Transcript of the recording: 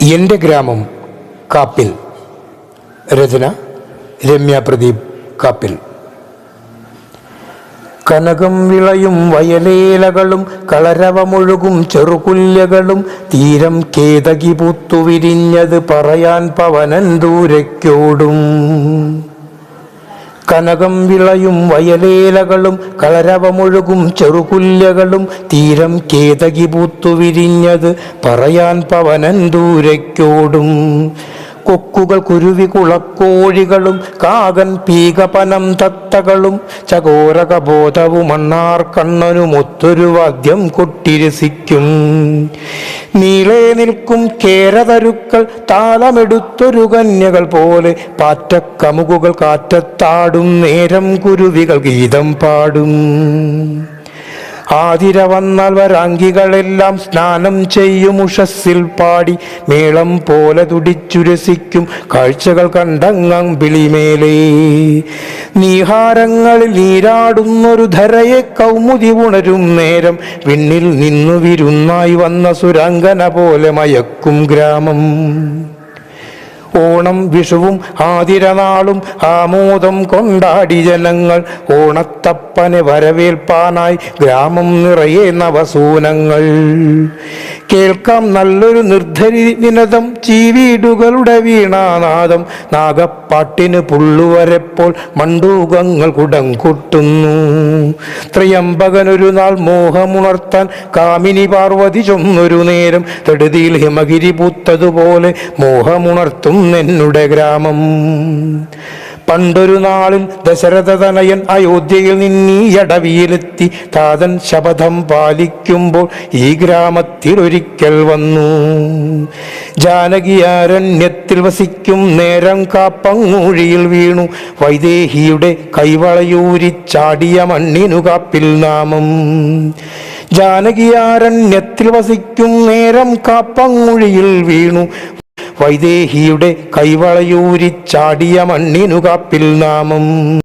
എൻ്റെ ഗ്രാമം കാപ്പിൽ. രചന രമ്യ പ്രദീപ് കാപ്പിൽ. കനകം വിളയും വയലേലകളും കളരവമൊഴുകും ചെറുകുല്യകളും തീരം കേതകി പൂത്തുവിരിഞ്ഞത് പറയാൻ പവനൻ ദൂരയ്ക്കോടും. കനകം വിളയും വയലേലകളും കളരവമൊഴുകും ചെറുകുല്യകളും തീരം കേതകി പൂത്തുവിരിഞ്ഞത് പറയാൻ പവനൻ ദൂരയ്ക്കോടും. കൊക്കുകൾ കുരുവി കുളക്കോഴികളും കാകൻ പീകപനം തത്തകളും ചകോരകബോധവും മണ്ണാർ കണ്ണനുമൊത്തൊരു വാദ്യം കൊട്ടിരസിക്കും. നീളെ നിൽക്കും കേരതരുക്കൾ താളമെടുത്തൊരു കന്യകൾ പോലെ പാറ്റക്കമുകുകൾ കാറ്റത്താടും നേരം കുരുവികൾ ഗീതം പാടും. ആതിര വന്നാൽ വരാങ്കികളെല്ലാം സ്നാനം ചെയ്യും ഉഷസ്സിൽ പാടി മേളം പോലെ തുടിച്ചുരസിക്കും കാഴ്ചകൾ കണ്ടങ്ങമ്പിളിമേലേ. നീഹാരങ്ങളിൽ നീരാടുന്നൊരു ധരയെ കൗമുദി ഉണരും നേരം വിണ്ണിൽ നിന്നു വിരുന്നായി വന്ന സുരാംഗന പോലെ മയക്കും ഗ്രാമം. ഓണം വിഷുവും ആതിരനാളും ആമോദം കൊണ്ടാടി ജനങ്ങൾ. ഓണത്തപ്പനെ വരവേൽപ്പാനായി ഗ്രാമം നിറയെ നവസൂനങ്ങൾ. കേൾക്കാം നല്ലൊരു നിർദ്ധരി നിനദം ചീവീടുകളുടെ വീണാനാദം. നാഗപ്പാട്ടിന് പുള്ളുവരെപ്പോൾ മണ്ടൂകങ്ങൾ കുടം കൊട്ടുന്നു. ത്രയംബകനൊരു നാൾ മോഹമുണർത്താൻ കാമിനി പാർവതി ചൊന്നൊരു നേരം തെടുതിയിൽ ഹിമഗിരി പൂത്തതുപോലെ മോഹമുണർത്തും എന്നുടെ ഗ്രാമം. പണ്ടൊരു നാളിൽ ദശരഥ തനയൻ അയോധ്യയിൽ നിന്നീയടവിയിലെത്തി താതൻ ശപഥം പാലിക്കുമ്പോൾ ഈ ഗ്രാമത്തിൽ ഒരിക്കൽ വന്നു. ജാനകിയാരണ്യത്തിൽ വസിക്കും നേരം കാപ്പങ്ങൂഴിയിൽ വീണു. വൈദേഹിയുടെ കൈവളയൂരി ചാടിയ മണ്ണിനു കാപ്പിൽ നാമം. ജാനകിയാരണ്യത്തിൽ വസിക്കും നേരം കാപ്പങ്ങൂഴിയിൽ വീണു. വൈദേഹിയുടെ കൈവളയൂരി ചാടിയ മണ്ണിനു കാപ്പിൽ നാമം.